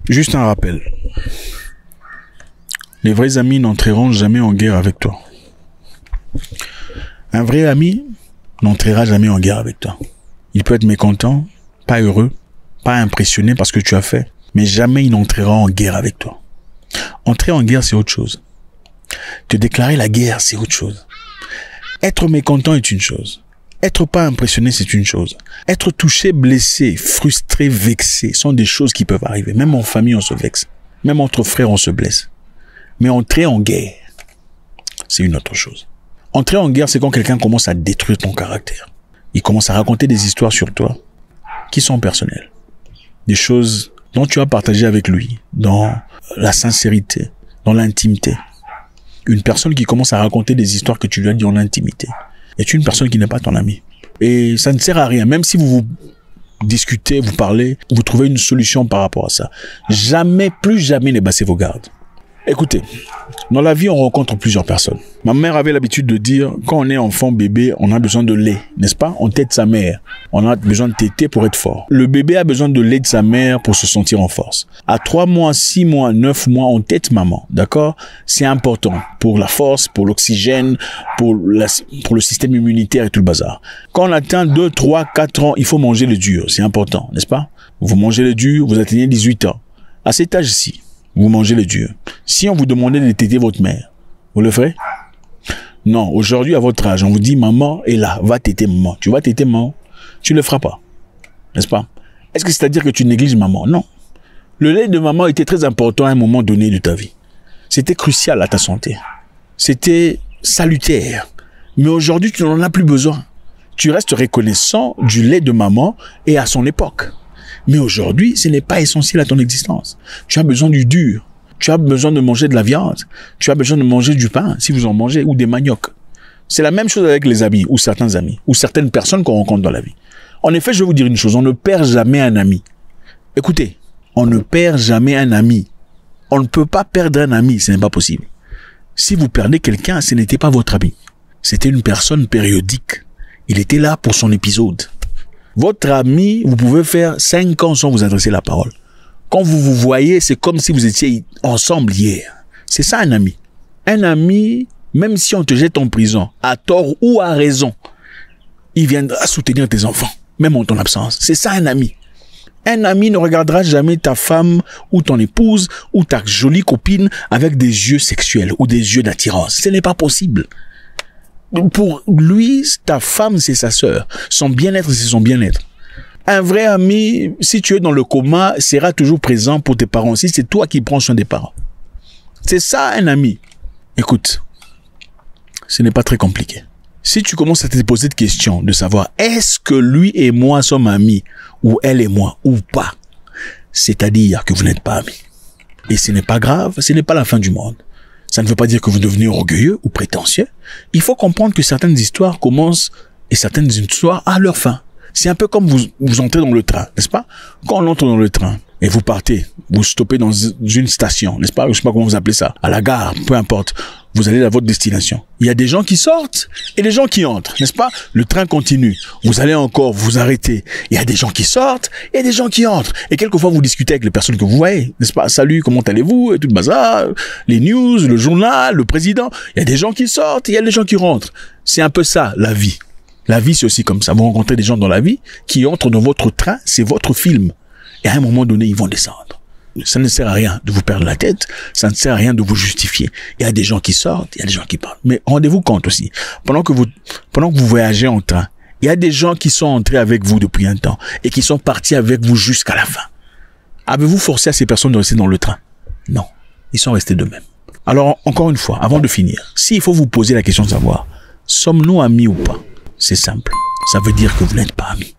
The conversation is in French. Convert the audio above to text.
Juste un rappel. Les vrais amis n'entreront jamais en guerre avec toi. Un vrai ami n'entrera jamais en guerre avec toi. Il peut être mécontent, pas heureux, pas impressionné par ce que tu as fait, mais jamais il n'entrera en guerre avec toi. Entrer en guerre, c'est autre chose. Te déclarer la guerre, c'est autre chose. Être mécontent est une chose. Être pas impressionné, c'est une chose. Être touché, blessé, frustré, vexé sont des choses qui peuvent arriver. Même en famille, on se vexe. Même entre frères, on se blesse. Mais entrer en guerre, c'est une autre chose. Entrer en guerre, c'est quand quelqu'un commence à détruire ton caractère. Il commence à raconter des histoires sur toi qui sont personnelles. Des choses dont tu as partagé avec lui, dans la sincérité, dans l'intimité. Une personne qui commence à raconter des histoires que tu lui as dit en intimité est une personne qui n'est pas ton ami. Et ça ne sert à rien, même si vous discutez, vous parlez, vous trouvez une solution par rapport à ça. Jamais, plus jamais ne baissez vos gardes. Écoutez, dans la vie, on rencontre plusieurs personnes. Ma mère avait l'habitude de dire, quand on est enfant, bébé, on a besoin de lait, n'est-ce pas? On tète sa mère. On a besoin de téter pour être fort. Le bébé a besoin de lait de sa mère pour se sentir en force. À 3 mois, 6 mois, 9 mois, on tète maman, d'accord? C'est important pour la force, pour l'oxygène, pour le système immunitaire et tout le bazar. Quand on atteint 2, 3, 4 ans, il faut manger le dur, c'est important, n'est-ce pas? Vous mangez le dur, vous atteignez 18 ans. À cet âge-ci, vous mangez le dur. Si on vous demandait de téter votre mère, vous le ferez? Non, aujourd'hui, à votre âge, on vous dit, maman est là, va téter maman. Tu vas téter maman? Tu le feras pas. N'est-ce pas? Est-ce que c'est-à-dire que tu négliges maman? Non. Le lait de maman était très important à un moment donné de ta vie. C'était crucial à ta santé. C'était salutaire. Mais aujourd'hui, tu n'en as plus besoin. Tu restes reconnaissant du lait de maman et à son époque. Mais aujourd'hui, ce n'est pas essentiel à ton existence. Tu as besoin du dur. Tu as besoin de manger de la viande. Tu as besoin de manger du pain, si vous en mangez, ou des maniocs. C'est la même chose avec les amis, ou certains amis, ou certaines personnes qu'on rencontre dans la vie. En effet, je vais vous dire une chose, on ne perd jamais un ami. Écoutez, on ne perd jamais un ami. On ne peut pas perdre un ami, ce n'est pas possible. Si vous perdez quelqu'un, ce n'était pas votre ami. C'était une personne périodique. Il était là pour son épisode. Votre ami, vous pouvez faire 5 ans sans vous adresser la parole. Quand vous vous voyez, c'est comme si vous étiez ensemble hier. C'est ça un ami. Un ami, même si on te jette en prison, à tort ou à raison, il viendra soutenir tes enfants, même en ton absence. C'est ça un ami. Un ami ne regardera jamais ta femme ou ton épouse ou ta jolie copine avec des yeux sexuels ou des yeux d'attirance. Ce n'est pas possible. Pour lui, ta femme, c'est sa sœur. Son bien-être, c'est son bien-être. Un vrai ami, si tu es dans le coma, sera toujours présent pour tes parents. Si c'est toi qui prends soin des parents. C'est ça, un ami. Écoute, ce n'est pas très compliqué. Si tu commences à te poser de questions, de savoir est-ce que lui et moi sommes amis, ou elle et moi, ou pas, c'est-à-dire que vous n'êtes pas amis. Et ce n'est pas grave, ce n'est pas la fin du monde. Ça ne veut pas dire que vous devenez orgueilleux ou prétentieux. Il faut comprendre que certaines histoires commencent et certaines histoires à leur fin. C'est un peu comme vous entrez dans le train, n'est-ce pas? Quand on entre dans le train et vous partez, vous stoppez dans une station, n'est-ce pas? Je sais pas comment vous appelez ça. À la gare, peu importe. Vous allez à votre destination. Il y a des gens qui sortent et des gens qui entrent, n'est-ce pas? Le train continue. Vous allez encore vous arrêter. Il y a des gens qui sortent et des gens qui entrent. Et quelquefois, vous discutez avec les personnes que vous voyez, n'est-ce pas? Salut, comment allez-vous? Et tout le bazar, les news, le journal, le président. Il y a des gens qui sortent et il y a des gens qui rentrent. C'est un peu ça, la vie. La vie, c'est aussi comme ça. Vous rencontrez des gens dans la vie qui entrent dans votre train, c'est votre film. Et à un moment donné, ils vont descendre. Ça ne sert à rien de vous perdre la tête, ça ne sert à rien de vous justifier. Il y a des gens qui sortent, il y a des gens qui parlent. Mais rendez-vous compte aussi, pendant que vous voyagez en train, il y a des gens qui sont entrés avec vous depuis un temps et qui sont partis avec vous jusqu'à la fin. Avez-vous forcé à ces personnes de rester dans le train? Non, ils sont restés d'eux-mêmes. Alors, encore une fois, avant de finir, s'il faut vous poser la question de savoir, sommes-nous amis ou pas? C'est simple, ça veut dire que vous n'êtes pas amis.